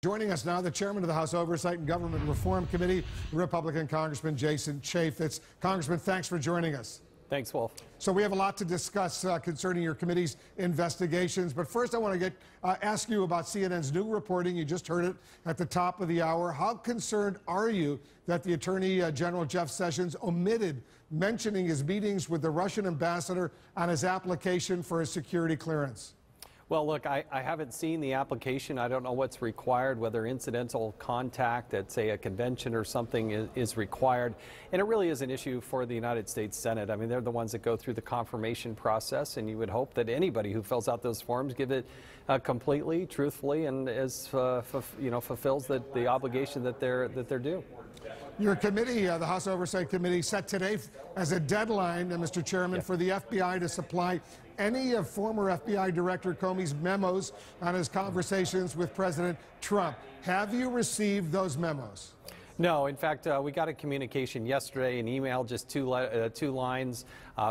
Joining us now, the chairman of the House Oversight and Government Reform Committee, Republican Congressman Jason Chaffetz. Congressman, thanks for joining us. Thanks, Wolf. So we have a lot to discuss concerning your committee's investigations. But first, I want to ask you about CNN's new reporting. You just heard it at the top of the hour. How concerned are you that the Attorney General Jeff Sessions omitted mentioning his meetings with the Russian ambassador on his application for a security clearance? Well, look, I haven't seen the application. I don't know what's required, whether incidental contact at, say, a convention or something is required. And it really is an issue for the United States Senate. I mean, they're the ones that go through the confirmation process, and you would hope that anybody who fills out those forms give it completely, truthfully, and fulfills the obligation that they're due. Your committee, the House Oversight Committee, set today as a deadline, Mr. Chairman, for the FBI to supply any of former FBI Director Comey's memos on his conversations with President Trump. Have you received those memos? No, in fact, we got a communication yesterday, an email, just two lines,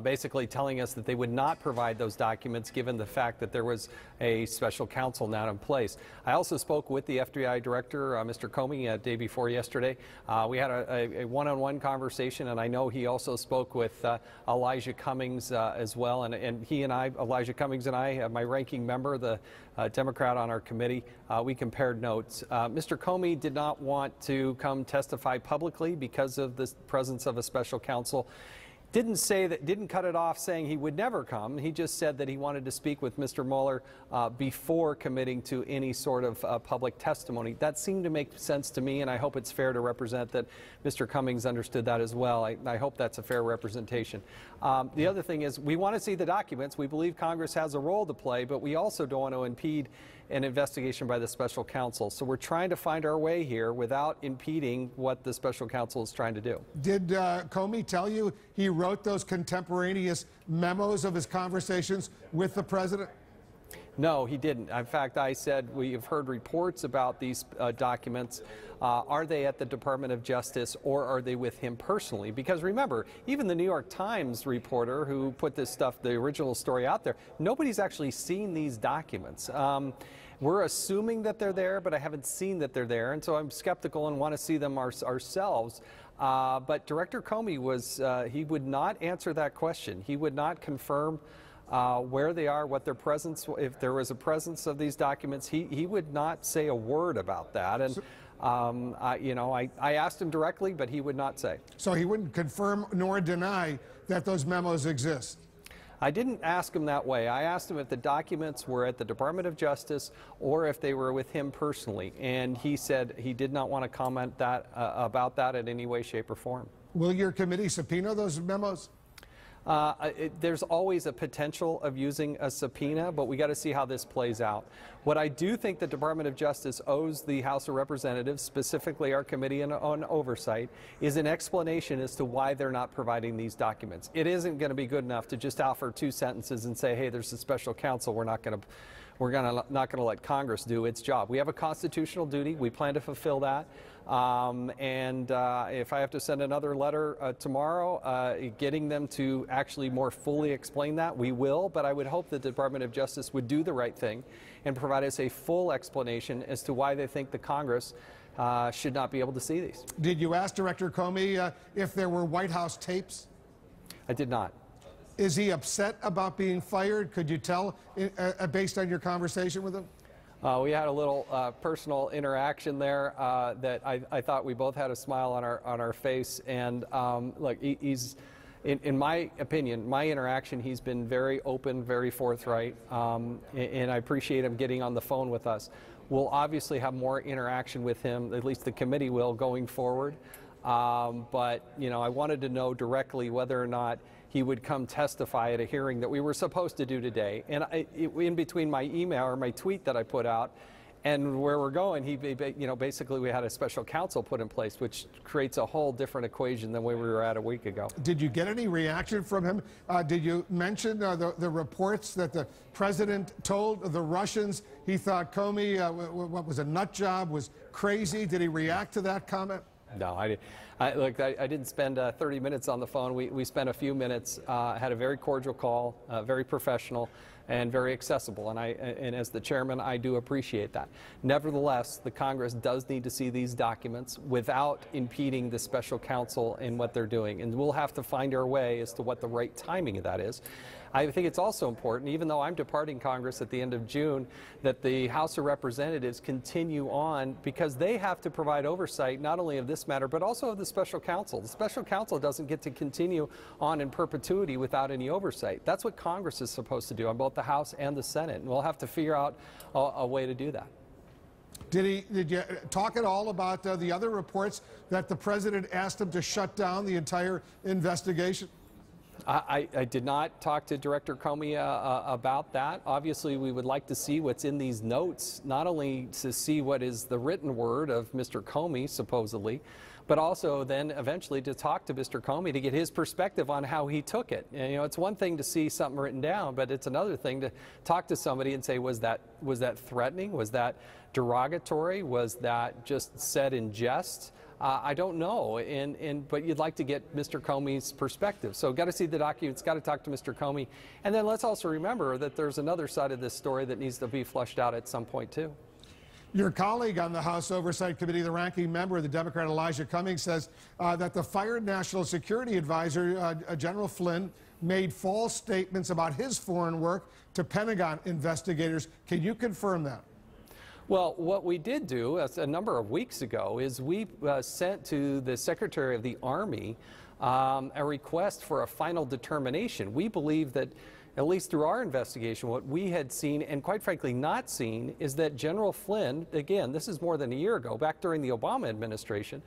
basically telling us that they would not provide those documents given the fact that there was a special counsel now in place. I also spoke with the FBI director, Mr. Comey, day before yesterday. We had a one-on-one conversation, and I know he also spoke with Elijah Cummings as well. And he and I, Elijah Cummings and I, my ranking member, the Democrat on our committee, we compared notes. Mr. Comey did not want to come testify publicly because of the presence of a special counsel. Didn't cut it off saying he would never come. He just said that he wanted to speak with Mr. Mueller before committing to any sort of public testimony. That seemed to make sense to me, and I hope it's fair to represent that Mr. Cummings understood that as well. I hope that's a fair representation. The other thing is we want to see the documents. We believe Congress has a role to play, but we also don't want to impede an investigation by the special counsel. So we're trying to find our way here without impeding what the special counsel is trying to do. Did Comey tell you he wrote those contemporaneous memos of his conversations with the president? No, he didn't. In fact, I said we have heard reports about these documents. Are they at the Department of Justice or are they with him personally? Because remember, even the New York Times reporter who put this stuff, the original story out there, nobody's actually seen these documents. We're assuming that they're there, but I haven't seen that they're there, and so I'm skeptical and want to see them ourselves. But Director Comey he would not answer that question. He would not confirm where they are, what their presence, if there was a presence of these documents. He would not say a word about that. And I asked him directly, but he would not say. So he wouldn't confirm nor deny that those memos exist? I didn't ask him that way. I asked him if the documents were at the Department of Justice or if they were with him personally. And he said he did not want to comment about that in any way, shape, or form. Will your committee subpoena those memos? There's always a potential of using a subpoena, but we got to see how this plays out. What I do think the Department of Justice owes the House of Representatives, specifically our Committee on Oversight, is an explanation as to why they're not providing these documents. It isn't going to be good enough to just offer two sentences and say, hey, there's a special counsel. We're not going to let Congress do its job. We have a constitutional duty. We plan to fulfill that. If I have to send another letter tomorrow, getting them to actually more fully explain that, we will. But I would hope the Department of Justice would do the right thing and provide us a full explanation as to why they think the Congress should not be able to see these. Did you ask Director Comey if there were White House tapes? I did not. Is he upset about being fired? Could you tell based on your conversation with him? We had a little personal interaction there that I thought we both had a smile on our face. And look, he's, in my opinion, my interaction, he's been very open, very forthright, and I appreciate him getting on the phone with us. We'll obviously have more interaction with him, at least the committee will, going forward. But I wanted to know directly whether or not he would come testify at a hearing that we were supposed to do today. And in between my email or my tweet that I put out and where we're going, basically we had a special counsel put in place, which creates a whole different equation than where we were at a week ago. Did you get any reaction from him? Did you mention the reports that the president told the Russians he thought Comey, what was a nut job, was crazy? Did he react to that comment? No, I didn't spend 30 minutes on the phone. We spent a few minutes, had a very cordial call, very professional, and very accessible. And as the chairman, I do appreciate that. Nevertheless, the Congress does need to see these documents without impeding the special counsel in what they're doing. And we'll have to find our way as to what the right timing of that is. I think it's also important, even though I'm departing Congress at the end of June, that the House of Representatives continue on, because they have to provide oversight not only of this matter, but also of the special counsel. The special counsel doesn't get to continue on in perpetuity without any oversight. That's what Congress is supposed to do on both the House and the Senate, and we'll have to figure out a way to do that. Did you talk at all about the other reports that the president asked him to shut down the entire investigation? I did not talk to Director Comey about that. Obviously, we would like to see what's in these notes, not only to see what is the written word of Mr. Comey, supposedly, but also then eventually to talk to Mr. Comey to get his perspective on how he took it. And, you know, it's one thing to see something written down, but it's another thing to talk to somebody and say, was that threatening? Was that derogatory? Was that just said in jest? I don't know, but you'd like to get Mr. Comey's perspective. So got to see the documents, got to talk to Mr. Comey. And then let's also remember that there's another side of this story that needs to be flushed out at some point, too. Your colleague on the House Oversight Committee, the ranking member, the Democrat Elijah Cummings, says that the fired National Security Advisor, General Flynn, made false statements about his foreign work to Pentagon investigators. Can you confirm that? Well, what we did do a number of weeks ago is we sent to the Secretary of the Army a request for a final determination. We believe that, at least through our investigation, what we had seen, and quite frankly not seen, is that General Flynn, again, this is more than a year ago, back during the Obama administration,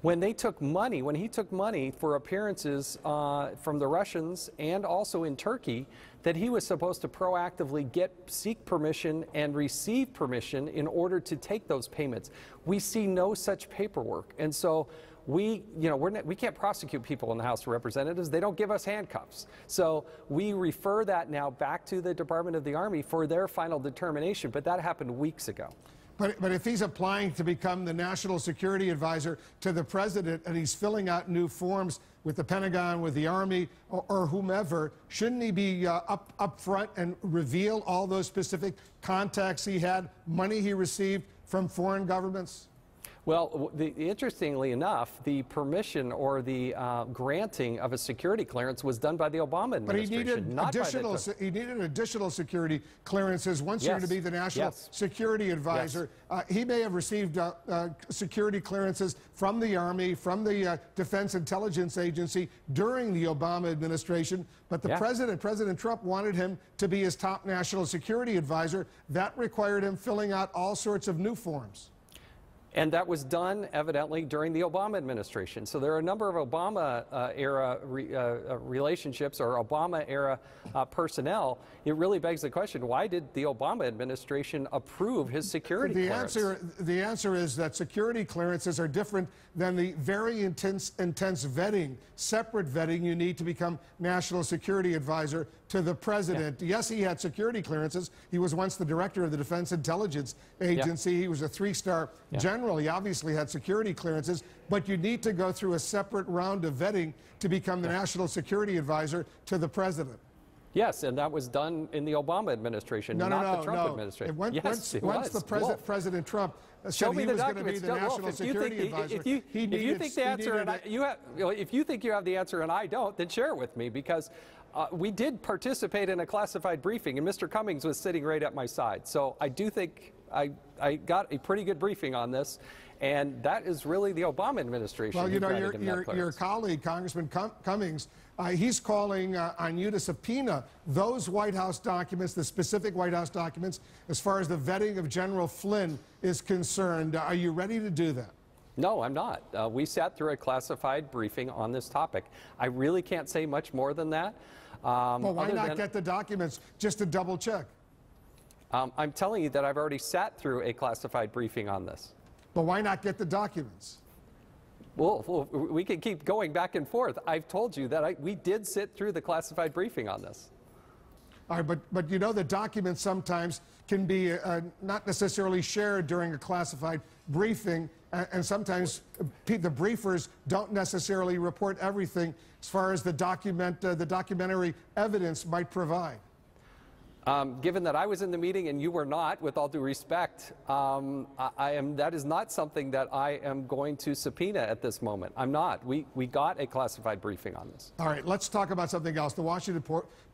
when he took money for appearances from the Russians and also in Turkey, that he was supposed to proactively seek permission and receive permission in order to take those payments. We see no such paperwork, and so we can't prosecute people in the House of Representatives. They don't give us handcuffs. So we refer that now back to the Department of the Army for their final determination, but that happened weeks ago. But if he's applying to become the National Security Advisor to the President and he's filling out new forms with the Pentagon, with the Army, or whomever, shouldn't he be up front and reveal all those specific contacts he had, money he received from foreign governments? Well, interestingly enough, the permission or the granting of a security clearance was done by the Obama administration. But he needed additional security clearances once you're to be the National Security Advisor. He may have received security clearances from the Army, from the Defense Intelligence Agency during the Obama administration, but the President Trump, wanted him to be his top National Security Advisor. That required him filling out all sorts of new forms. And that was done, evidently, during the Obama administration. So there are a number of Obama-era relationships or Obama-era personnel. It really begs the question, why did the Obama administration approve his security clearance? The answer is that security clearances are different than the very intense vetting, separate vetting you need to become National Security Advisor to the President. Yes, he had security clearances. He was once the director of the Defense Intelligence Agency. He was a three-star general. He obviously had security clearances, but you need to go through a separate round of vetting to become the National Security Advisor to the President. Yes, and that was done in the Obama administration, not the Trump administration. Once the President Trump said he was going to be the National Security Advisor, if you think you have the answer and I don't, then share it with me, because we did participate in a classified briefing, and Mr. Cummings was sitting right at my side. So I do think I got a pretty good briefing on this, and that is really the Obama administration. Well, you know, your colleague, Congressman Cummings, he's calling on you to subpoena those White House documents, the specific White House documents, as far as the vetting of General Flynn is concerned. Are you ready to do that? No, I'm not. We sat through a classified briefing on this topic. I really can't say much more than that. Well, why not get the documents just to double check? I'm telling you that I've already sat through a classified briefing on this. But why not get the documents? Well, we can keep going back and forth. I've told you that we did sit through the classified briefing on this. All right, but you know, the documents sometimes can be not necessarily shared during a classified briefing, and sometimes the briefers don't necessarily report everything as far as the documentary evidence might provide. Given that I was in the meeting and you were not, with all due respect, that is not something that I am going to subpoena at this moment. I'm not. We got a classified briefing on this. All right, let's talk about something else. The Washington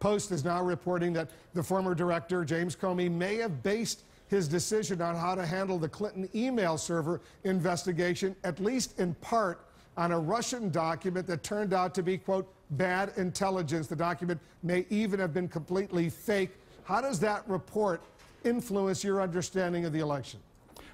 Post is now reporting that the former director, James Comey, may have based his decision on how to handle the Clinton email server investigation, at least in part, on a Russian document that turned out to be, quote, bad intelligence. The document may even have been completely fake. How does that report influence your understanding of the election?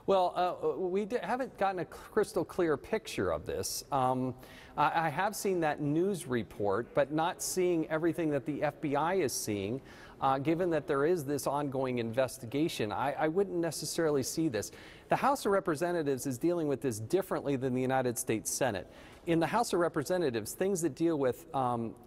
Well, we haven't gotten a crystal clear picture of this. I have seen that news report, but not seeing everything that the FBI is seeing. Given that there is this ongoing investigation, I wouldn't necessarily see this. The House of Representatives is dealing with this differently than the United States Senate. In the House of Representatives, things that deal with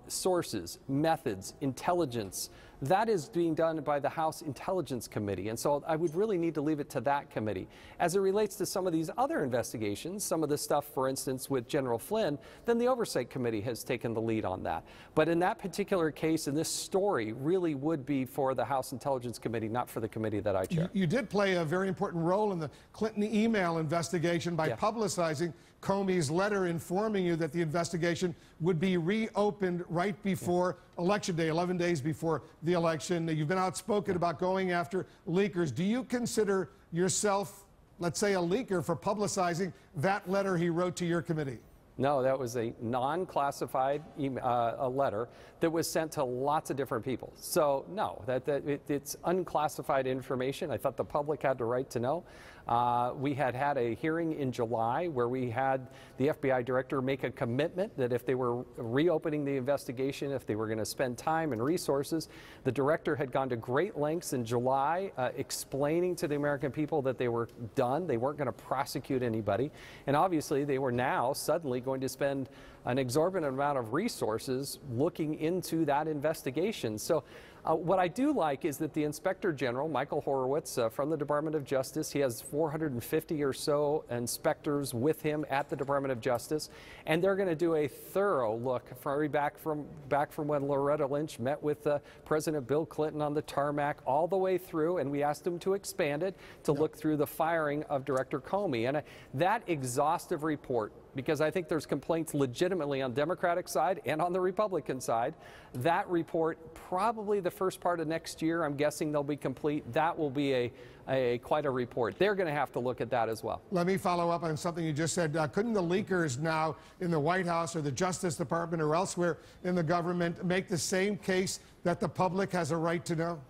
sources, methods, intelligence, that is being done by the House Intelligence Committee, and so I would really need to leave it to that committee. As it relates to some of these other investigations, some of the stuff, for instance, with General Flynn, then the Oversight Committee has taken the lead on that. But in that particular case, in this story, really would be for the House Intelligence Committee, not for the committee that I chair. You did play a very important role in the Clinton email investigation by publicizing Comey's letter informing you that the investigation would be reopened right before Election Day, 11 days before the election. You've been outspoken about going after leakers. Do you consider yourself, let's say, a leaker for publicizing that letter he wrote to your committee? No, that was a non-classified a letter that was sent to lots of different people. So no, it's unclassified information. I thought the public had the right to know. We had a hearing in July where we had the FBI director make a commitment that if they were reopening the investigation, if they were going to spend time and resources, the director had gone to great lengths in July explaining to the American people that they were done. They weren't going to prosecute anybody. And obviously they were now suddenly going to spend an exorbitant amount of resources looking into that investigation. So what I do like is that the Inspector General, Michael Horowitz, from the Department of Justice, he has 450 or so inspectors with him at the Department of Justice, and they're going to do a thorough look back from when Loretta Lynch met with President Bill Clinton on the tarmac all the way through, and we asked him to expand it to look through the firing of Director Comey. And that exhaustive report, because I think there's complaints legitimately on the Democratic side and on the Republican side. That report, probably the first part of next year, I'm guessing they'll be complete. That will be quite a report. They're going to have to look at that as well. Let me follow up on something you just said. Couldn't the leakers now in the White House or the Justice Department or elsewhere in the government make the same case that the public has a right to know?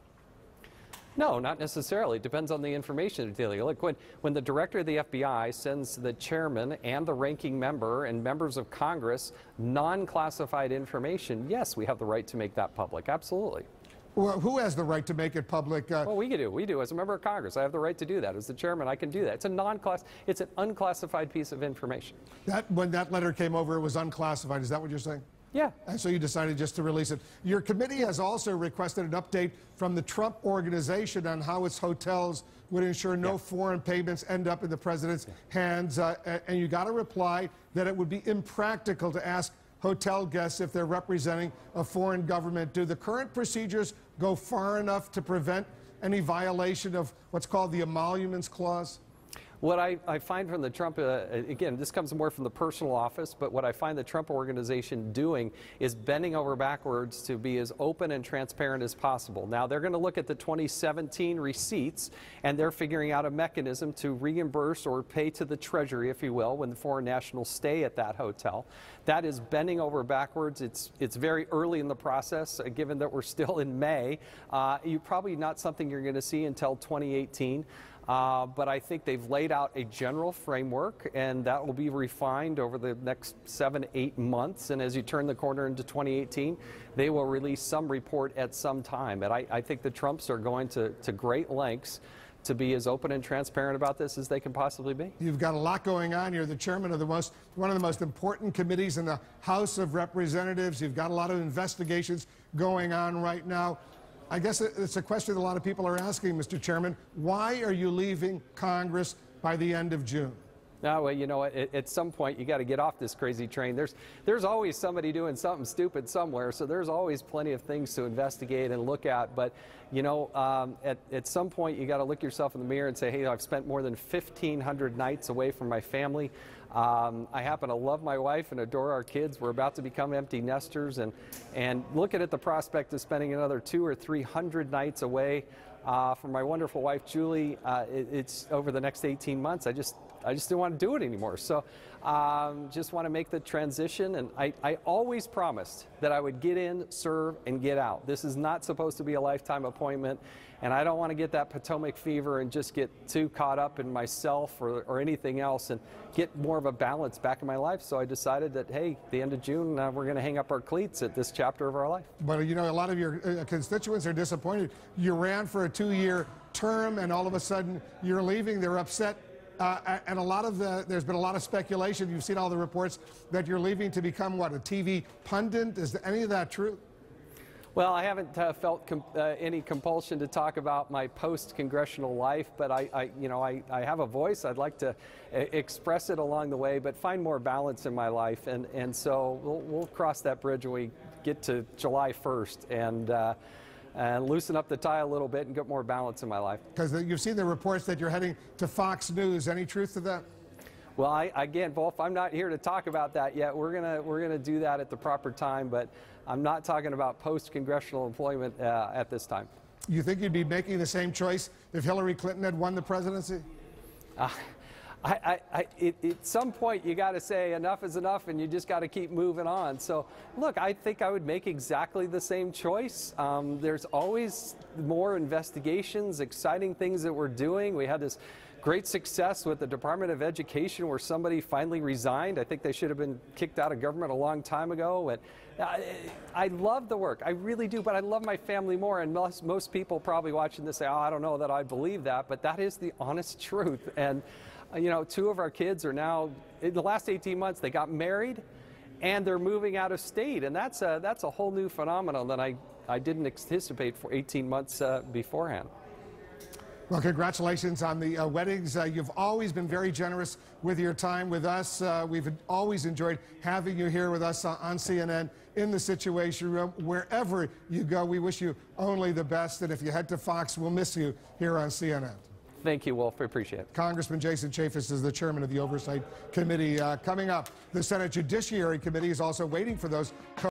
No, not necessarily. It depends on the information they're dealing. Look, when the director of the FBI sends the chairman and the ranking member and members of Congress non-classified information, yes, we have the right to make that public. Absolutely. Well, who has the right to make it public? Well, we do. We do. As a member of Congress, I have the right to do that. As the chairman, I can do that. It's an unclassified piece of information. When that letter came over, it was unclassified. Is that what you're saying? Yeah. And so you decided just to release it. Your committee has also requested an update from the Trump Organization on how its hotels would ensure no foreign payments end up in the president's hands. And you got a reply that it would be impractical to ask hotel guests if they're representing a foreign government. Do the current procedures go far enough to prevent any violation of what's called the Emoluments Clause? What I find from the Trump, again, this comes more from the personal office, but what I find the Trump Organization doing is bending over backwards to be as open and transparent as possible. Now, they're going to look at the 2017 receipts, and they're figuring out a mechanism to reimburse or pay to the Treasury, if you will, when the foreign nationals stay at that hotel. That is bending over backwards. It's very early in the process, given that we're still in May. Probably not something you're going to see until 2018. But I think they've laid out a general framework, and that will be refined over the next 7 to 8 months. And as you turn the corner into 2018, they will release some report at some time. And I think the Trumps are going to great lengths to be as open and transparent about this as they can possibly be. You've got a lot going on. You're the chairman of one of the most important committees in the House of Representatives. You've got a lot of investigations going on right now. I guess it's a question that a lot of people are asking, Mr. Chairman. Why are you leaving Congress by the end of June? No, well, you know, at some point you got to get off this crazy train. There's always somebody doing something stupid somewhere, so there's always plenty of things to investigate and look at. But you know, at some point you got to look yourself in the mirror and say, hey, I've spent more than 1,500 nights away from my family. I happen to love my wife and adore our kids. We're about to become empty nesters, and looking at the prospect of spending another 200 or 300 nights away from my wonderful wife Julie, it's over the next 18 months. I just didn't want to do it anymore. So just want to make the transition. And I always promised that I would get in, serve, and get out. This is not supposed to be a lifetime appointment. And I don't want to get that Potomac fever and just get too caught up in myself or anything else, and get more of a balance back in my life. So I decided that, hey, the end of June, we're going to hang up our cleats at this chapter of our life. But, you know, a lot of your constituents are disappointed. You ran for a 2-year term, and all of a sudden you're leaving. They're upset. And there's been a lot of speculation. You've seen all the reports that you're leaving to become, what, a TV pundit? Is any of that true? Well, I haven't felt any compulsion to talk about my post-congressional life, but I have a voice. I'd like to express it along the way, but find more balance in my life. And so we'll cross that bridge when we get to July 1st and loosen up the tie a little bit and get more balance in my life. Because you've seen the reports that you're heading to Fox News. Any truth to that? Well, again, Wolf, I'm not here to talk about that yet. We're gonna do that at the proper time, but I'm not talking about post-congressional employment at this time. You think you'd be making the same choice if Hillary Clinton had won the presidency? At some point you got to say enough is enough, and you just got to keep moving on. So look, I think I would make exactly the same choice. There's always more investigations, exciting things that we're doing. We had this great success with the Department of Education where somebody finally resigned. I think they should have been kicked out of government a long time ago. And I love the work, I really do, but I love my family more. And most people probably watching this say, oh, I don't know that I believe that, but that is the honest truth. And you know, 2 of our kids are now, in the last 18 months, they got married and they're moving out of state. And that's a whole new phenomenon that I didn't anticipate for 18 months beforehand. Well, congratulations on the weddings. You've always been very generous with your time with us. We've always enjoyed having you here with us on CNN in the Situation Room. Wherever you go, we wish you only the best. And if you head to Fox, we'll miss you here on CNN. Thank you, Wolf. I appreciate it. Congressman Jason Chaffetz is the chairman of the Oversight Committee. Coming up, the Senate Judiciary Committee is also waiting for those